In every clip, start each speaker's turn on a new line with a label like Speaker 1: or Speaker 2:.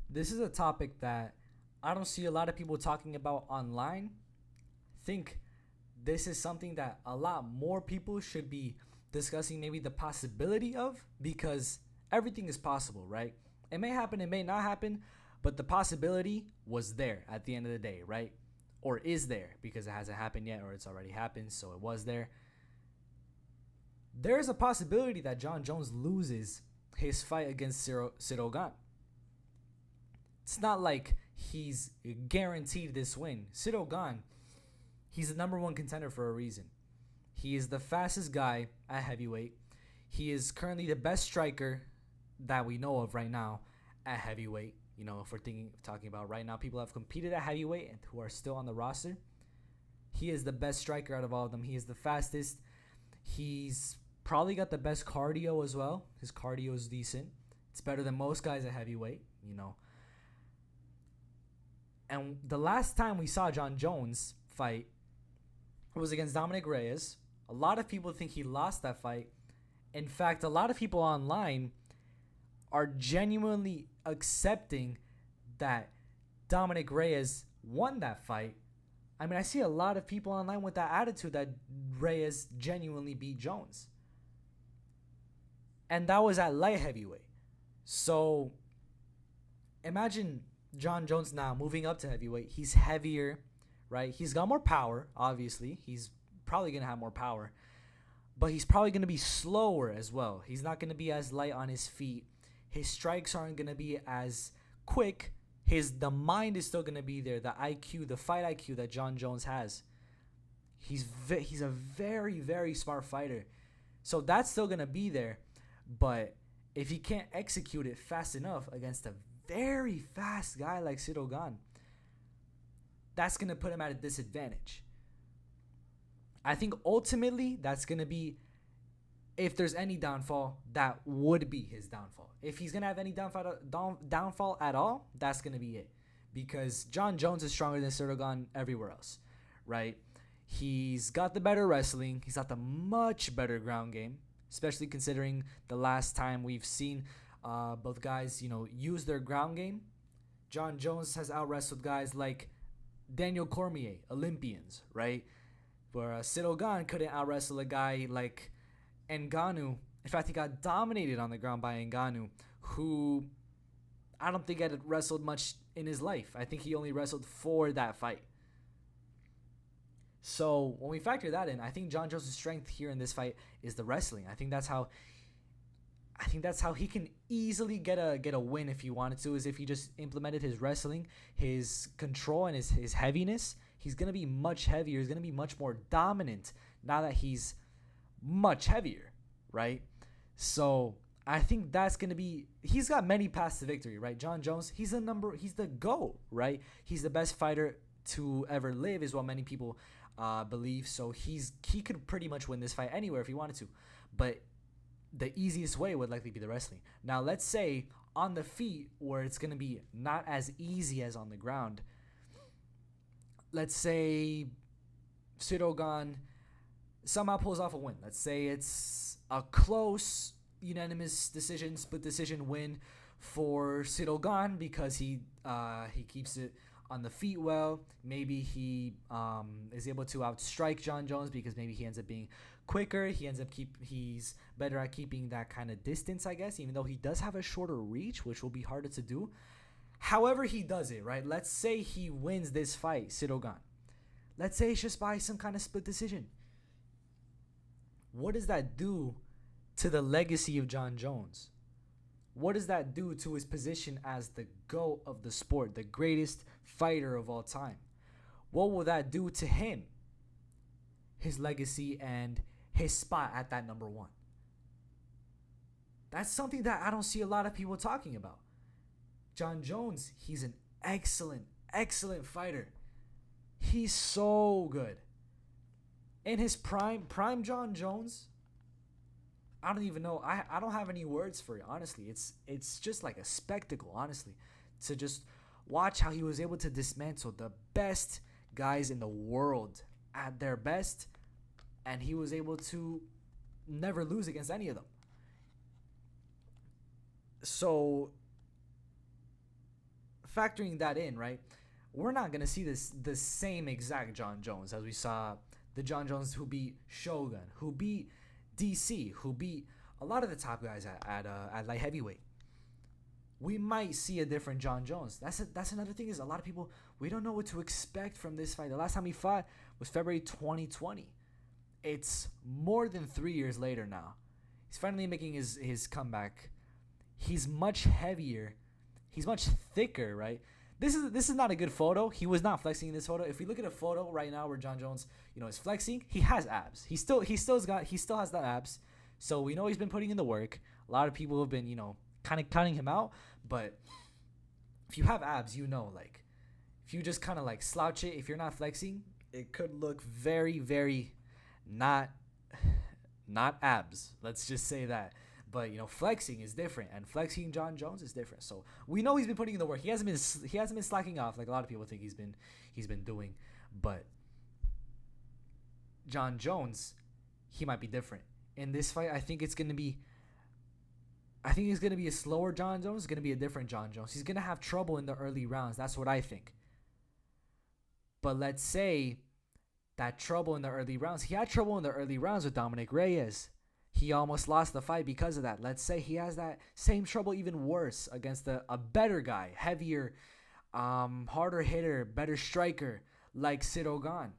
Speaker 1: This is a topic that I don't see a lot of people talking about online. Think this is something that a lot more people should be discussing maybe the possibility of, because everything is possible, right? It may happen, it may not happen, but the possibility was there at the end of the day, right? Or is there, because it hasn't happened yet, or it's already happened, so it was there. There is a possibility that Jon Jones loses his fight against Cyril Gane. It's not like he's guaranteed this win. Cyril Gane, he's the number one contender for a reason. He is the fastest guy at heavyweight. He is currently the best striker that we know of right now at heavyweight. You know, if we're talking about right now, people have competed at heavyweight and who are still on the roster. He is the best striker out of all of them. He is the fastest. He's probably got the best cardio as well. His cardio is decent. It's better than most guys at heavyweight, you know. And the last time we saw Jon Jones fight was against Dominic Reyes. A lot of people think he lost that fight. In fact, a lot of people online are genuinely accepting that Dominic Reyes won that fight. I mean, I see a lot of people online with that attitude that Reyes genuinely beat Jones. And that was at light heavyweight. So imagine Jon Jones now moving up to heavyweight. He's heavier, right? He's got more power, obviously. He's probably going to have more power. But he's probably going to be slower as well. He's not going to be as light on his feet. His strikes aren't going to be as quick. The mind is still going to be there. The IQ, the fight IQ that Jon Jones has. He's a very, very smart fighter. So that's still going to be there. But if he can't execute it fast enough against a very fast guy like Cyril Gane, that's going to put him at a disadvantage. I think ultimately that's going to be, if there's any downfall, that would be his downfall. If he's going to have any downfall at all, that's going to be it. Because Jon Jones is stronger than Cyril Gane everywhere else, right? He's got the better wrestling. He's got the much better ground game, especially considering the last time we've seen both guys, use their ground game. Jon Jones has out-wrestled guys like Daniel Cormier, Olympians, right? Where Cyril Gane couldn't out-wrestle a guy like Ngannou. In fact, he got dominated on the ground by Ngannou, who I don't think had wrestled much in his life. I think he only wrestled for that fight. So when we factor that in, I think Jon Jones' strength here in this fight is the wrestling. I think that's how he can easily get a win if he wanted to, is if he just implemented his wrestling, his control, and his heaviness. He's going to be much heavier. He's going to be much more dominant now that he's much heavier, right? So I think that's going to be, he's got many paths to victory, right? Jon Jones, he's the GOAT, right? He's the best fighter to ever live is what many people believe. So he could pretty much win this fight anywhere if he wanted to. But the easiest way would likely be the wrestling. Now, let's say on the feet, where it's going to be not as easy as on the ground. Let's say Cyril Gane somehow pulls off a win. Let's say it's a close, unanimous decision, split decision win for Cyril Gane because he keeps it on the feet well. Maybe he is able to outstrike Jon Jones because maybe he ends up being quicker. He's better at keeping that kind of distance, I guess, even though he does have a shorter reach, which will be harder to do. However he does it, right? Let's say he wins this fight, Cyril Gane. Let's say it's just by some kind of split decision. What does that do to the legacy of Jon Jones? What does that do to his position as the GOAT of the sport, the greatest fighter of all time? What will that do to him, his legacy, and his spot at that number one? That's something that I don't see a lot of people talking about. Jon Jones, he's an excellent, excellent fighter. He's so good. In his prime Jon Jones, I don't even know. I don't have any words for it, honestly. It's just like a spectacle, honestly, to just watch how he was able to dismantle the best guys in the world at their best, and he was able to never lose against any of them. So factoring that in, right? We're not gonna see this the same exact John Jones as we saw the John Jones who beat Shogun, who beat DC, who beat a lot of the top guys at light heavyweight. We might see a different John Jones. That's another thing is a lot of people, we don't know what to expect from this fight. The last time he fought was February 2020. It's more than 3 years later now. He's finally making his comeback. He's much heavier. He's much thicker, right? This is not a good photo. He was not flexing in this photo. If we look at a photo right now where John Jones, is flexing, he has abs. He still has that abs. So we know he's been putting in the work. A lot of people have been, kind of counting him out, but if you have abs, like if you just kind of like slouch it, if you're not flexing, it could look very, very not abs. Let's just say that. But flexing is different, and flexing John Jones is different. So we know he's been putting in the work. He hasn't been slacking off like a lot of people think he's been doing. But John Jones, he might be different in this fight. I think it's gonna be a slower John Jones. It's gonna be a different John Jones. He's gonna have trouble in the early rounds. That's what I think. But let's say that trouble in the early rounds. He had trouble in the early rounds with Dominic Reyes. He almost lost the fight because of that. Let's say he has that same trouble, even worse, against a better guy, heavier, harder hitter, better striker like Ciryl Gane.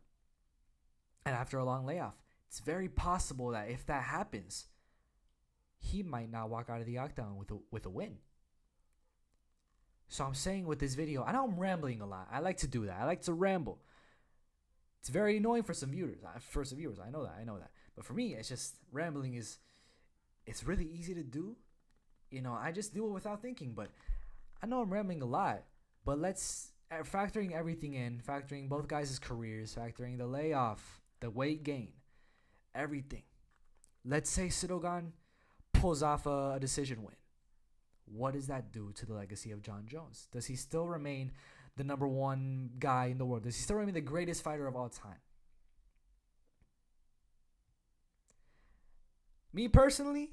Speaker 1: And after a long layoff, it's very possible that if that happens, he might not walk out of the octagon with a win. So I'm saying with this video, I know I'm rambling a lot. I like to do that. I like to ramble. It's very annoying for some viewers. I know that. But for me, it's just rambling it's really easy to do. I just do it without thinking. But I know I'm rambling a lot. But let's factoring everything in, factoring both guys' careers, factoring the layoff, the weight gain, everything. Let's say Ciryl Gane pulls off a decision win. What does that do to the legacy of John Jones? Does he still remain the number one guy in the world? Does he still remain the greatest fighter of all time? Me personally,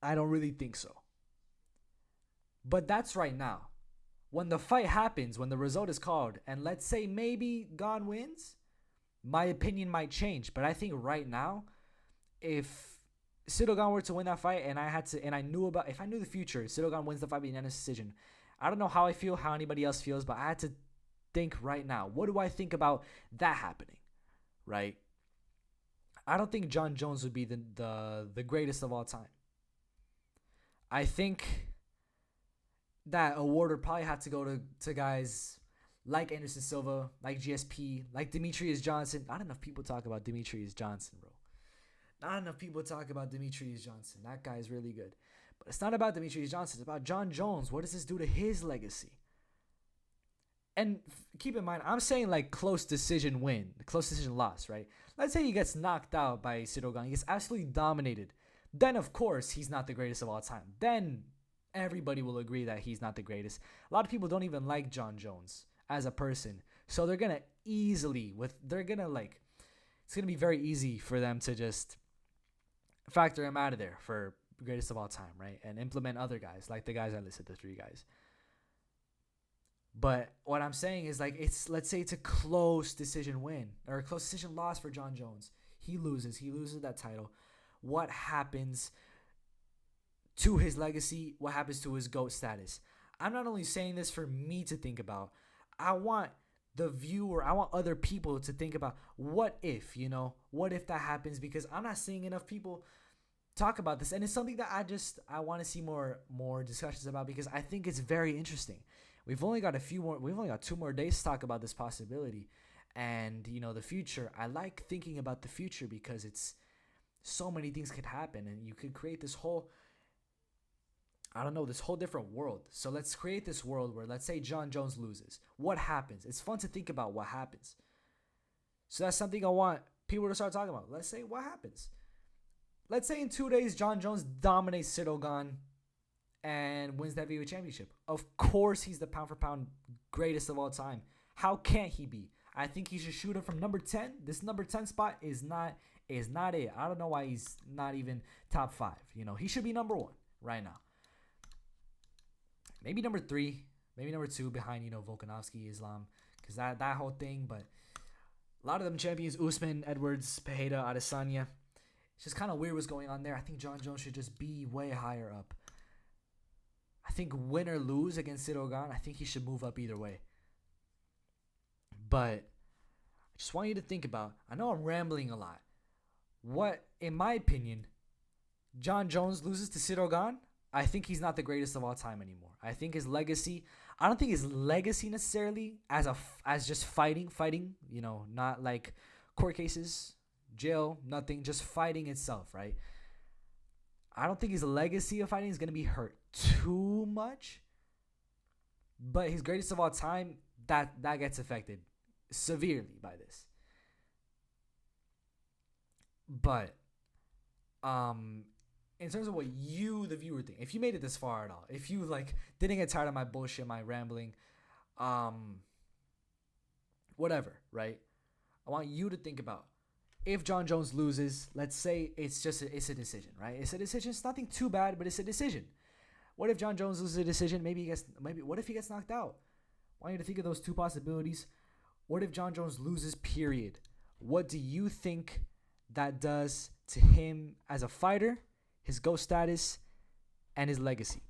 Speaker 1: I don't really think so. But that's right now. When the fight happens, when the result is called, and let's say maybe Gane wins, my opinion might change. But I think right now, if Ciryl Gane were to win that fight, and if I knew the future, Ciryl Gane wins the fight by unanimous decision, I don't know how I feel, how anybody else feels, but I had to think right now. What do I think about that happening? Right? I don't think John Jones would be the greatest of all time. I think that award would probably have to go to guys like Anderson Silva, like GSP, like Demetrius Johnson. Not enough people talk about Demetrius Johnson, bro. Not enough people talk about Demetrius Johnson. That guy is really good. But it's not about Demetrius Johnson. It's about John Jones. What does this do to his legacy? And keep in mind, I'm saying like close decision win, close decision loss, right? Let's say he gets knocked out by Ciryl Gane. He gets absolutely dominated. Then, of course, he's not the greatest of all time. Then everybody will agree that he's not the greatest. A lot of people don't even like John Jones as a person. So they're going to it's going to be very easy for them to just factor him out of there for greatest of all time, right? And implement other guys, like the guys I listed, the three guys. But what I'm saying is let's say it's a close decision win or a close decision loss for John Jones. He loses that title. What happens to his legacy? What happens to his GOAT status? I'm not only saying this for me to think about. I want the viewer, I want other people to think about what if that happens, because I'm not seeing enough people talk about this. And it's something that I want to see more discussions about, because I think it's very interesting. We've only got 2 more days to talk about this possibility. And, the future. I like thinking about the future because it's so many things could happen, and you could create this whole different world. So let's create this world where, let's say John Jones loses. What happens? It's fun to think about what happens. So that's something I want people to start talking about. Let's say what happens. Let's say in 2 days, John Jones dominates Ciryl Gane and wins the heavyweight championship. Of course, he's the pound for pound greatest of all time. How can't he be? I think he should shoot him from number 10. This number 10 spot is not it. I don't know why he's not even top 5. He should be number 1 right now. maybe number three, maybe number two behind Volkanovski, Islam, because that whole thing. But a lot of them champions: Usman, Edwards, Pereira, Adesanya. It's just kind of weird what's going on there. I think John Jones should just be way higher up. I think win or lose against Ciryl Gane, I think he should move up either way. But I just want you to think about, I know I'm rambling a lot. What, in my opinion, John Jones loses to Ciryl Gane, I think he's not the greatest of all time anymore. I think his legacy, I don't think his legacy necessarily as just fighting, not like court cases, jail, nothing, just fighting itself, right? I don't think his legacy of fighting is going to be hurt too much. But his greatest of all time, that gets affected severely by this. But in terms of what you, the viewer, think, if you made it this far at all, if you didn't get tired of my bullshit, my rambling, whatever, right? I want you to think about, if John Jones loses, let's say it's a decision, right? It's a decision. It's nothing too bad, but it's a decision. What if John Jones loses a decision? What if he gets knocked out? I want you to think of those two possibilities. What if John Jones loses, period? What do you think that does to him as a fighter, his GOAT status, and his legacy?